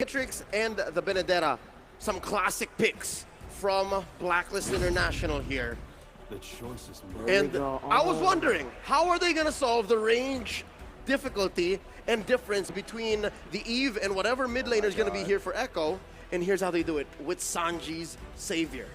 Beatrix and the Benedetta, some classic picks from Blacklist International here. The choices. And I was wondering, how are they going to solve the range difficulty and difference between the Eve and whatever mid laner is going to be here for Echo? And here's how they do it with Sanji's Savior.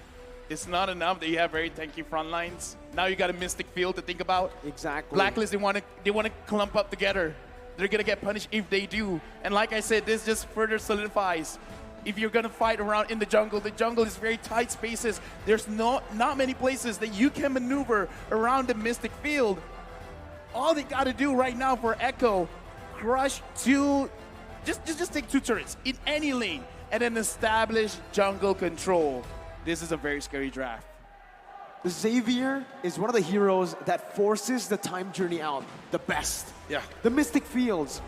It's not enough that you have very tanky front lines. Now you got a Mystic Field to think about. Exactly. Blacklist, they want to clump up together. They're gonna get punished if they do. And like I said, this just further solidifies. If you're gonna fight around in the jungle is very tight spaces. There's not many places that you can maneuver around the Mystic Field. All they gotta do right now for Echo, crush two, just take 2 turrets in any lane and then establish jungle control. This is a very scary draft. The Xavier is one of the heroes that forces the time journey out the best. Yeah. The Mystic Fields,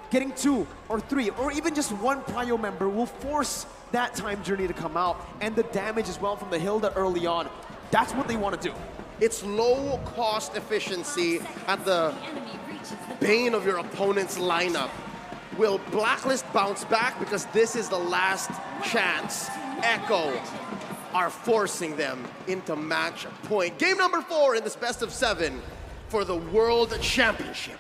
getting 2 or 3 or even just 1 prio member will force that time journey to come out, and the damage as well from the Hilda early on. That's what they want to do. It's low cost efficiency at the bane of your opponent's lineup. Will Blacklist bounce back? Because this is the last chance. Echo are forcing them into match point. Game number 4 in this best of 7 for the World Championship.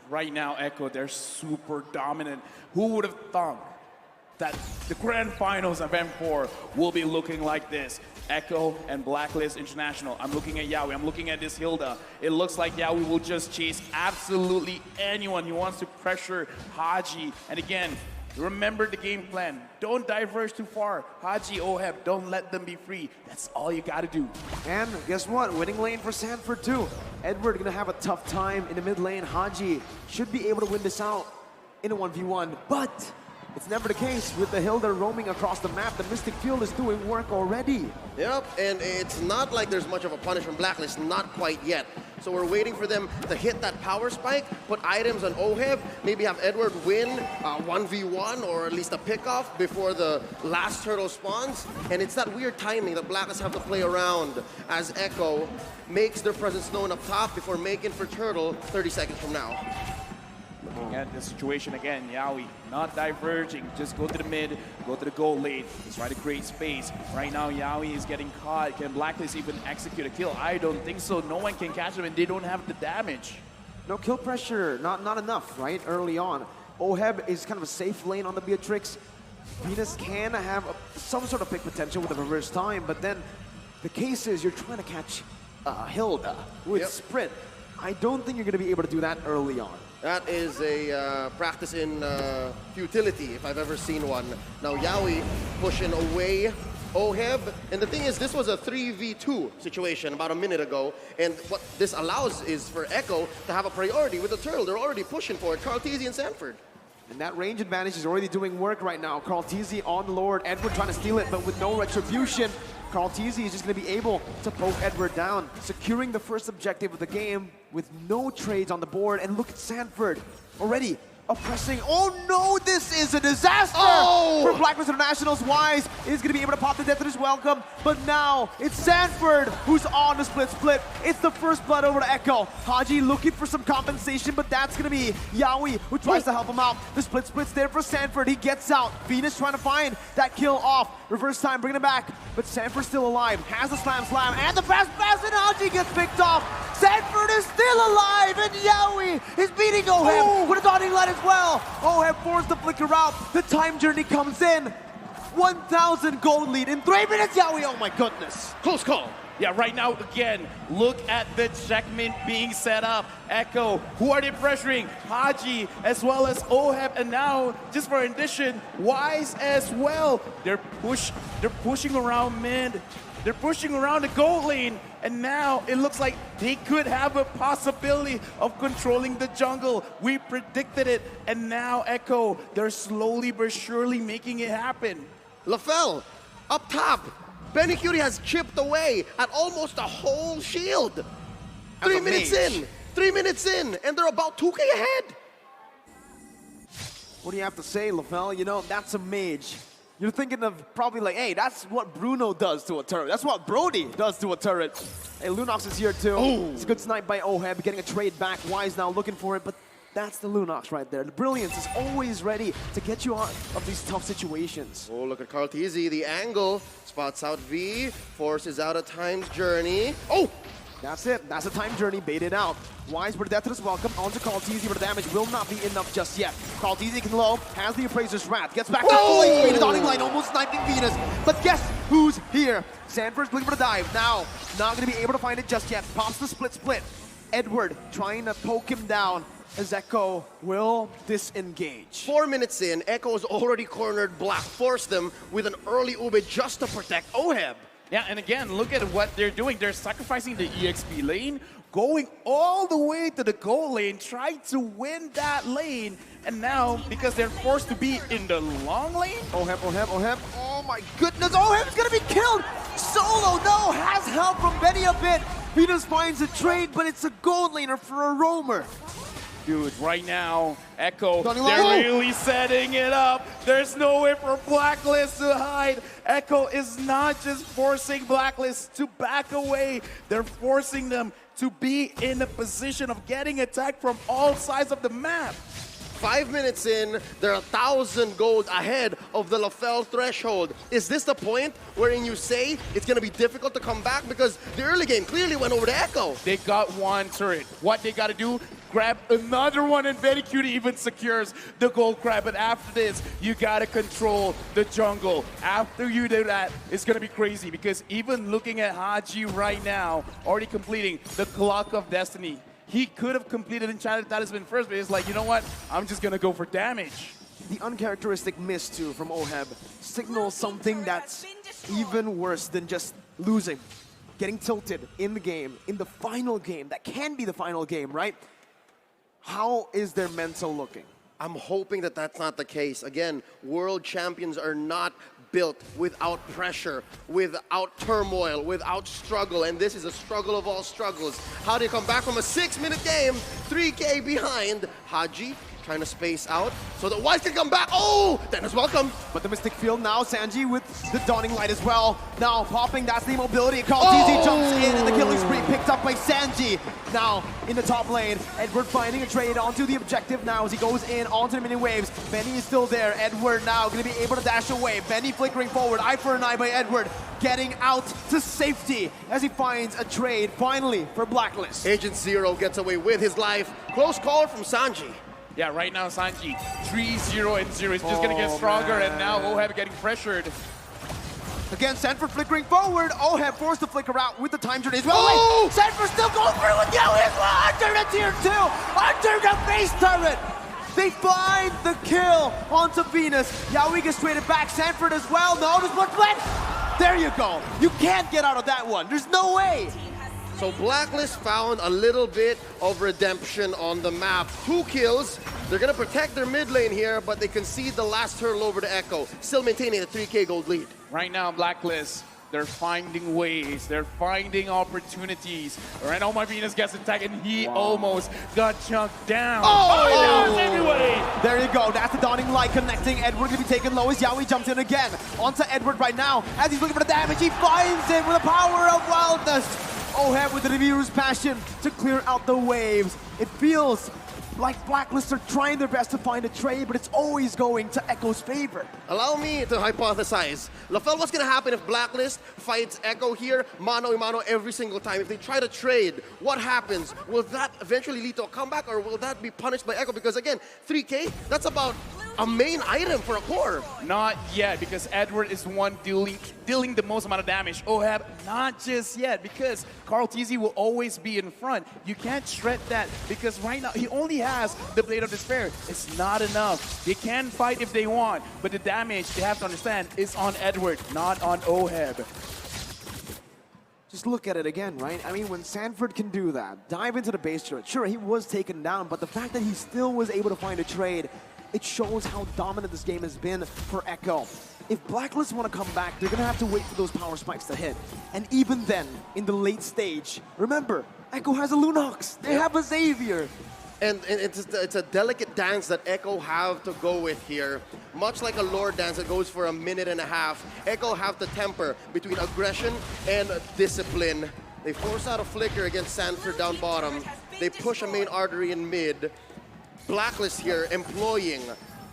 Right now, Echo, they're super dominant. Who would have thought that the grand finals of M4 will be looking like this? Echo and Blacklist International. I'm looking at Yawi, I'm looking at this Hilda. It looks like Yawi will just chase absolutely anyone who wants to pressure Hadji. And again, remember the game plan. Don't diverge too far. Hadji, Oheb, don't let them be free. That's all you gotta do. And guess what? Winning lane for Sanford too. Edward gonna have a tough time in the mid lane. Hadji should be able to win this out in a 1v1, but it's never the case with the Hilda roaming across the map. The Mystic Field is doing work already. Yep, and it's not like there's much of a punish from Blacklist, not quite yet. So we're waiting for them to hit that power spike, put items on Oheb, maybe have Edward win 1v1 or at least a pickoff before the last turtle spawns. And it's that weird timing that Blacklist have to play around as Echo makes their presence known up top before making for turtle 30 seconds from now. Looking at the situation again, Yawi not diverging, just go to the mid, go to the gold lane, just try to create space. Right now, Yawi is getting caught. Can Blacklist even execute a kill? I don't think so. No one can catch him, and they don't have the damage. No kill pressure, not enough, right, early on. Oheb is kind of a safe lane on the Beatrix. Venus can have some sort of pick potential with a reverse time, but then the case is you're trying to catch Hilda with sprint. I don't think you're going to be able to do that early on. That is a practice in futility, if I've ever seen one. Now Yawi pushing away Oheb. And the thing is, this was a 3v2 situation about a minute ago. And what this allows is for Echo to have a priority with the turtle. They're already pushing for it. Carl Tizzy and Sanford. And that range advantage is already doing work right now. Carl Tizzy on the Lord. Edward trying to steal it, but with no retribution. Carl Tizzy is just going to be able to poke Edward down, securing the first objective of the game with no trades on the board. And look at Sanford already oppressing. Oh no, this is a disaster for Blacklist International's. Wise is going to be able to pop the death of his welcome, but now it's Sanford who's on the split. It's the first blood over to Echo. Hadji looking for some compensation, but that's going to be Yawi who tries to help him out. The split's there for Sanford. He gets out. Venus trying to find that kill off. Reverse time, bringing it back, but Sanford's still alive. Has the slam, and the fast pass, and Hadji gets picked off. Sanford is still alive, and Yawi is beating Oheb with a dotting line as well. Oheb forced the flicker out. The time journey comes in. 1,000 gold lead in 3 minutes, Yawi. Oh my goodness. Close call. Yeah, right now, again, look at the checkmate being set up. Echo, who are they pressuring? Hadji, as well as Oheb, and now, just for addition, Wise as well. They're pushing around mid. They're pushing around the gold lane, and now it looks like they could have a possibility of controlling the jungle. We predicted it, and now Echo, they're slowly but surely making it happen. LaFell, up top. Benny Cutie has chipped away at almost a whole shield. 3 minutes in. 3 minutes in, and they're about 2K ahead. What do you have to say, LaFell? You know, that's a mage. You're thinking of probably like, hey, that's what Bruno does to a turret. That's what Brody does to a turret. Hey, Lunox is here too. It's a good snipe by Oheb, getting a trade back. Wise now looking for it, but That's the Lunox right there. The brilliance is always ready to get you out of these tough situations. Oh, look at Carl Tizzy, the angle. Spots out V, forces out a time's journey. Oh! That's it. That's the time journey baited out. Wise, but death is welcome. Onto Carl Tizzy, but the damage will not be enough just yet. Carl Tizzy can low, has the Appraiser's Wrath, gets back to full HP. The Dawning Light almost sniping Venus. But guess who's here? Sanford's looking for the dive. Now, not going to be able to find it just yet. Pops the split. Edward trying to poke him down as Echo will disengage. 4 minutes in, Echo's already cornered Black, forced them with an early ube just to protect Oheb. Yeah, and again, look at what they're doing. They're sacrificing the EXP lane, going all the way to the goal lane, trying to win that lane. And now, because they're forced to be in the long lane. Oheb. Oh my goodness, Oheb's gonna be killed! Solo, no, has help from Benny a bit. Venus finds a trade, but it's a gold laner for a roamer. Dude, right now, Echo, Dawning they're Light. really setting it up. There's no way for Blacklist to hide. Echo is not just forcing Blacklist to back away. They're forcing them to be in a position of getting attacked from all sides of the map. 5 minutes in, they're 1,000 gold ahead of the Lafell threshold. Is this the point wherein you say it's going to be difficult to come back? Because the early game clearly went over to Echo. They got one turret. What they got to do, grab another one, and Very Cutie even secures the gold grab. But after this, you got to control the jungle. After you do that, it's going to be crazy, because even looking at Hadji right now, already completing the Clock of Destiny, he could have completed Enchanted Talisman first, but he's like, you know what? I'm just going to go for damage. The uncharacteristic miss, too, from Oheb signals something that's even worse than just losing. Getting tilted in the game, in the final game. That can be the final game, right? How is their mental looking? I'm hoping that that's not the case. Again, world champions are not built without pressure, without turmoil, without struggle, and this is a struggle of all struggles. How do you come back from a 6-minute game, 3K behind? Hadji trying to space out so that Wise can come back. Oh, Dennis, welcome. But the Mystic Field now, Sanji with the Dawning Light as well. Now popping, that's the mobility. Carl Tizzy jumps in and the killing spree picked up by Sanji. Now in the top lane, Edward finding a trade onto the objective now as he goes in onto the mini waves. Benny is still there. Edward now going to be able to dash away. Benny flickering forward, eye for an eye by Edward. Getting out to safety as he finds a trade finally for Blacklist. Agent Zero gets away with his life. Close call from Sanji. Yeah, right now, Sanji, 3-0 and 0 is just going to get stronger, and now Oheb getting pressured. Again, Sanford flickering forward. Oheb forced to flicker out with the time journey as well. Oh! Wait, Sanford still going through with Yois under the tier 2, under the base turret. They find the kill onto Venus. Yaoi gets traded back. Sanford as well. No, there's one flank. There you go. You can't get out of that one. There's no way. So Blacklist found a little bit of redemption on the map. 2 kills. They're going to protect their mid lane here, but they concede the last hurdle over to Echo, still maintaining a 3K gold lead. Right now, Blacklist, they're finding ways. They're finding opportunities. Right now, ohmyvenus gets attacked, and he almost got chunked down. Oh! Anyway. There you go. That's the Dawning Light connecting. Edward going to be taken low as Yaoi jumps in again. Onto Edward right now. As he's looking for the damage, he finds it with the power of wildness. Oheb with the Review's passion to clear out the waves. It feels like Blacklist are trying their best to find a trade, but it's always going to Echo's favor. Allow me to hypothesize. Lafell, what's going to happen if Blacklist fights Echo here, mano a mano every single time? If they try to trade, what happens? Will that eventually lead to a comeback, or will that be punished by Echo? Because again, 3K, that's about a main item for a core. Not yet, because Edward is the one dealing the most amount of damage. Oheb, not just yet, because Carl Tizzy will always be in front. You can't shred that, because right now he only has the Blade of Despair. It's not enough. They can fight if they want, but the damage, they have to understand, is on Edward, not on Oheb. Just look at it again, right? I mean, when Sanford can do that, dive into the base turret, sure, he was taken down, but the fact that he still was able to find a trade, it shows how dominant this game has been for Echo. If Blacklist want to come back, they're going to have to wait for those power spikes to hit. And even then, in the late stage, remember, Echo has a Lunox. They have a Xavier. And it's a delicate dance that Echo have to go with here. Much like a lore dance that goes for a minute and a half, Echo have to temper between aggression and discipline. They force out a flicker against Sanford down bottom. They push a main artery in mid. Blacklist here employing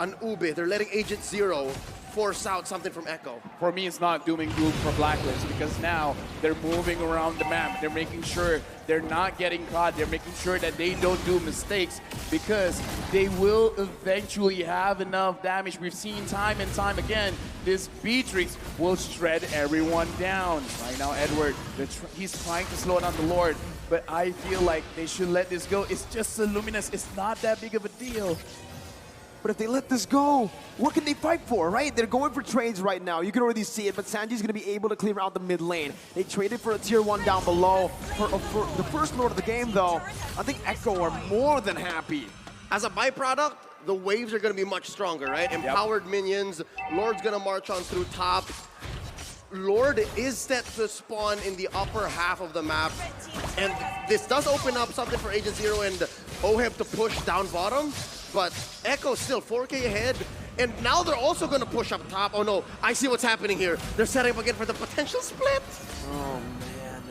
an ube. They're letting Agent Zero force out something from Echo. For me, it's not doom and gloom for Blacklist because now they're moving around the map. They're making sure they're not getting caught. They're making sure that they don't do mistakes because they will eventually have enough damage. We've seen time and time again, this beatrix will shred everyone down. Right now, Edward, he's trying to slow down the Lord, but I feel like they should let this go. It's just a Luminous. It's not that big of a deal. But if they let this go, what can they fight for, right? They're going for trades right now. You can already see it, but Sanji's going to be able to clear out the mid lane. They traded for a tier 1 down below. For the first Lord of the game, though, I think Echo are more than happy. As a byproduct, the waves are going to be much stronger, right? Empowered minions. Lord's going to march on through top. Lord is set to spawn in the upper half of the map. And this does open up something for Agent Zero and Oheb to push down bottom. But Echo's still 4K ahead. And now they're also going to push up top. Oh no, I see what's happening here. They're setting up again for the potential split. Oh man.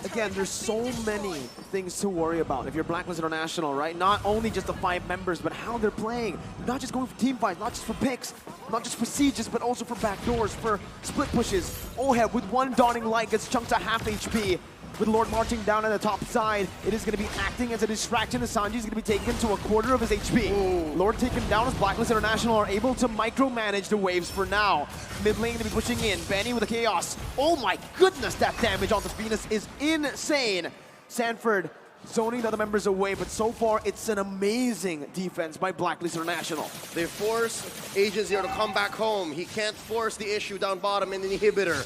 Again, there's so many things to worry about if you're Blacklist International, right? Not only just the 5 members, but how they're playing. Not just going for team fights, not just for picks, not just for sieges, but also for backdoors, for split pushes. Oheb with one dawning light gets chunked to half HP. With Lord marching down on the top side, it is going to be acting as a distraction. The Sanji is going to be taken to a quarter of his HP. Ooh. Lord taken down as Blacklist International are able to micromanage the waves for now. Mid lane going to be pushing in. Benny with the Chaos. Oh my goodness, that damage on the Venus is insane. Sanford zoning the other members away, but so far it's an amazing defense by Blacklist International. They force Agent Zero to come back home. He can't force the issue down bottom in the inhibitor.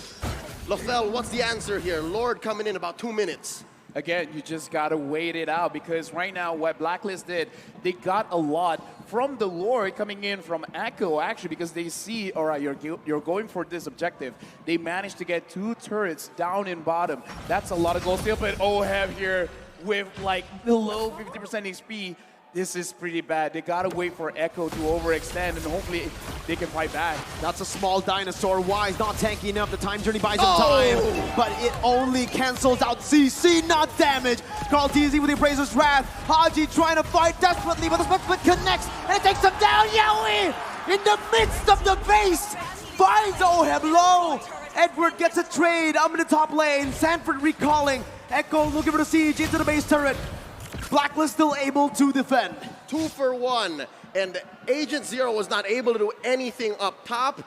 Lothel, what's the answer here? Lord coming in about 2 minutes. Again, you just gotta wait it out because right now what Blacklist did, they got a lot from the Lord coming in from Echo actually because they see, all right, you're going for this objective. They managed to get 2 turrets down in bottom. That's a lot of gold still, but Oheb here with like below 50% HP. This is pretty bad. They gotta wait for Echo to overextend and hopefully they can fight back. That's a small dinosaur. Wise not tanky enough. The time journey buys him time, but it only cancels out CC, not damage. Carl TZ with the Appraiser's Wrath. Hadji trying to fight desperately, but the split connects and it takes him down. Yowie in the midst of the base finds Oheb low. Edward gets a trade. I'm in the top lane. Sanford recalling. Echo looking for the siege into the base turret. Blacklist still able to defend. 2 for 1, and Agent Zero was not able to do anything up top.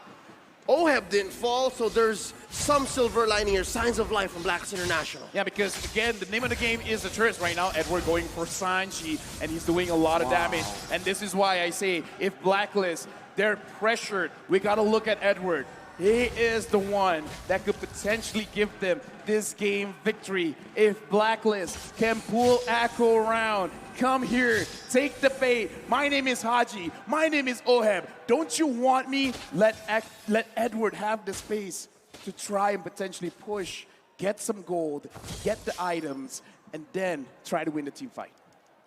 Oheb didn't fall, so there's some silver lining here. Signs of life from Blacklist International. Yeah, because again, the name of the game is the turrets right now. Edward going for Sanji, and he's doing a lot of damage. And this is why I say, if Blacklist, they're pressured, we gotta look at Edward. He is the one that could potentially give them this game victory. If Blacklist can pull Echo around, come here, take the bait. My name is Hadji. My name is Oheb. Don't you want me? Let Edward have the space to try and potentially push, get some gold, get the items, and then try to win the team fight.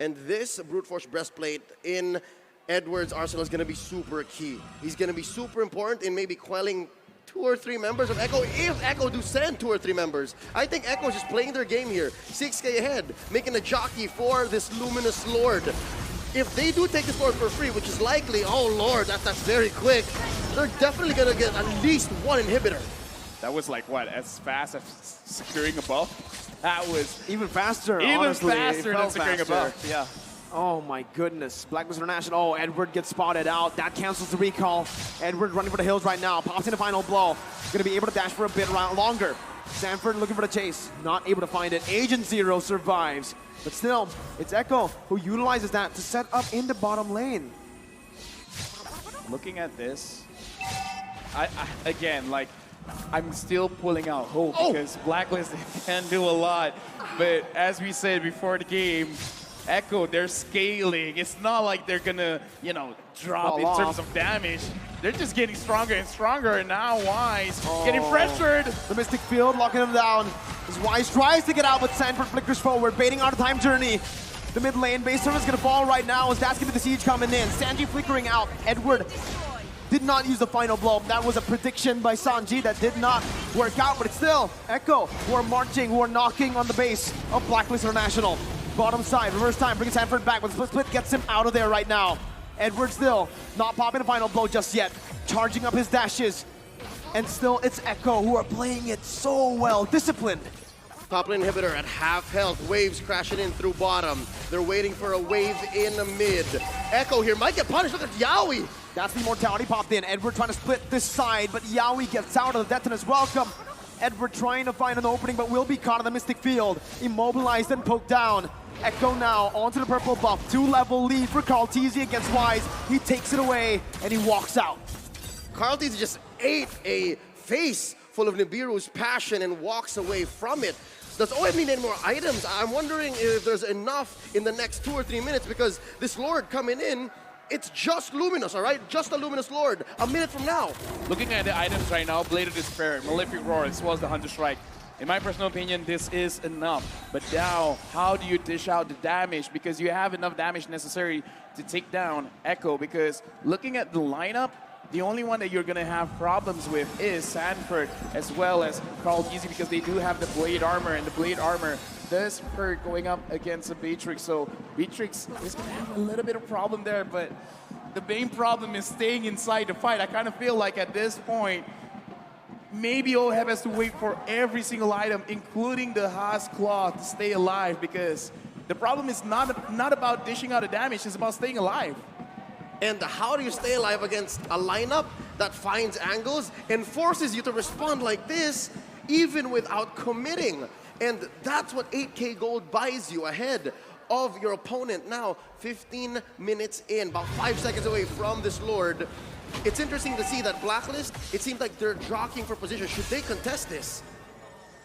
And this Brute Force Breastplate in Edward's arsenal is going to be super key. He's going to be super important in maybe quelling 2 or 3 members of Echo, if Echo do send 2 or 3 members. I think Echo is just playing their game here, 6K ahead, making a jockey for this Luminous Lord. If they do take this Lord for free, which is likely, oh Lord, that's very quick, they're definitely going to get at least 1 inhibitor. That was like, what, as fast as securing a buff? That was even faster, even honestly. faster than securing a buff, yeah. Oh my goodness, Blacklist International, oh, Edward gets spotted out. That cancels the recall. Edward running for the hills right now, pops in the final blow. Gonna be able to dash for a bit longer. Sanford looking for the chase, not able to find it. Agent Zero survives, but still, it's Echo who utilizes that to set up in the bottom lane. Looking at this, again, like, I'm still pulling out hope because Blacklist can do a lot. But as we said before the game, Echo, they're scaling. It's not like they're gonna, you know, drop in terms of damage. They're just getting stronger and stronger, and now Wise getting pressured. The Mystic Field locking him down. As Wise tries to get out, but Sanford flickers forward, baiting out a time journey. The mid lane base turret is gonna fall right now as that's gonna be the siege coming in. Sanji flickering out. Edward did not use the final blow. That was a prediction by Sanji that did not work out, but it's still Echo who are marching, who are knocking on the base of Blacklist International. Bottom side, reverse time, brings Sanford back, but split gets him out of there right now. Edward still not popping a final blow just yet. Charging up his dashes. And still, it's Echo who are playing it so well. Disciplined. Top lane inhibitor at half health. Waves crashing in through bottom. They're waiting for a wave in the mid. Echo here might get punished. Look at Yaoi. That's the immortality popped in. Edward trying to split this side, but Yaoi gets out of the detonus. Welcome. Edward trying to find an opening, but will be caught in the Mystic Field. Immobilized and poked down. Echo now onto the purple buff. 2-level lead for KarlTzy against Wise. He takes it away, and he walks out. KarlTzy just ate a face full of Nibiru's passion and walks away from it. Does oheb need any more items? I'm wondering if there's enough in the next 2 or 3 minutes, because this Lord coming in, it's just Luminous, all right? Just a Luminous Lord. A minute from now. Looking at the items right now, Blade of Despair, Malefic Roar, as well as the Hunter Strike. In my personal opinion, this is enough. But now, how do you dish out the damage? Because you have enough damage necessary to take down Echo. Because looking at the lineup, the only one that you're going to have problems with is Sanford, as well as KarlTzy, because they do have the Blade Armor, and the Blade Armor does hurt going up against a Beatrix. So Beatrix is going to have a little bit of problem there, but the main problem is staying inside the fight. I kind of feel like at this point, maybe oheb has to wait for every single item, including the Haas Claw, to stay alive, because the problem is not about dishing out the damage, it's about staying alive. And how do you stay alive against a lineup that finds angles and forces you to respond like this, even without committing? And that's what 8K gold buys you ahead of your opponent. Now, 15 minutes in, about 5 seconds away from this Lord. It's interesting to see that Blacklist, it seems like they're jockeying for position. Should they contest this?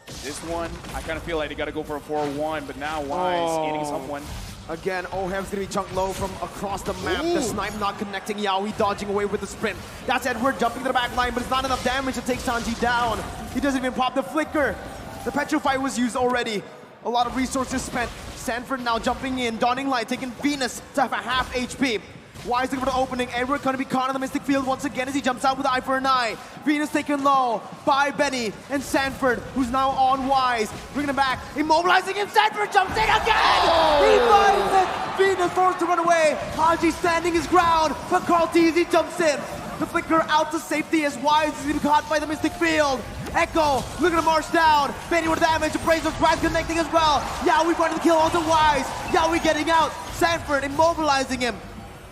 This one, I kind of feel like they got to go for a 4-1, but now Wise eating someone. Again, oheb's gonna be chunked low from across the map. Ooh. The snipe not connecting. Yaoi dodging away with the sprint. That's Edward jumping to the back line, but it's not enough damage to take Sanji down. He doesn't even pop the flicker. The Petrify was used already. A lot of resources spent. Sanford now jumping in. Dawning Light taking Venus to have a half HP. Wise looking for the opening. Edward gonna be caught in the Mystic Field once again as he jumps out with the eye for an eye. Venus taken low by Benny and Sanford, who's now on Wise. Bringing him back, immobilizing him. Sanford jumps in again! He finds it! Venus forced to run away. Hadji standing his ground, but KarlTzy jumps in. The flicker out to safety as Wise is being caught by the Mystic Field. Echo looking to march down. Benny with damage. Appraiser's Grab connecting as well. Yaoi finding the kill onto Wise. Yaoi getting out. Sanford immobilizing him.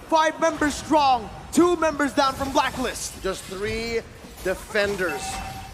5 members strong, 2 members down from Blacklist. Just 3 defenders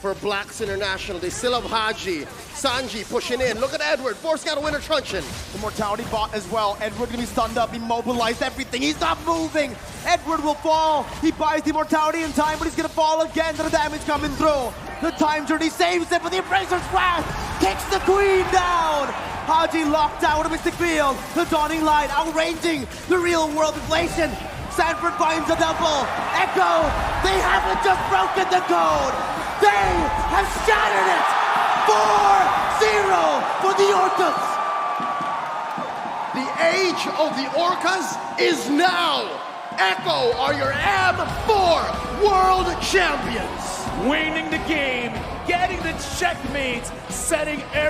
for Blacks International. They still have Hadji. Sanji pushing in. Look at Edward, forcing out a winner truncheon. The mortality bot as well. Edward gonna be stunned up, immobilized, everything. He's not moving. Edward will fall. He buys the mortality in time, but he's gonna fall again. The damage coming through. The time journey saves it, but the Appraiser's Wrath kicks the Queen down. Hadji locked out of Mystic Field. The Dawning Light outranging the real world inflation. Sanford finds a double. Echo, they haven't just broken the code. They have shattered it. 4-0 for the Orcas. The age of the Orcas is now. Echo are your M4 World Champions. Winning the game, getting the checkmate, setting every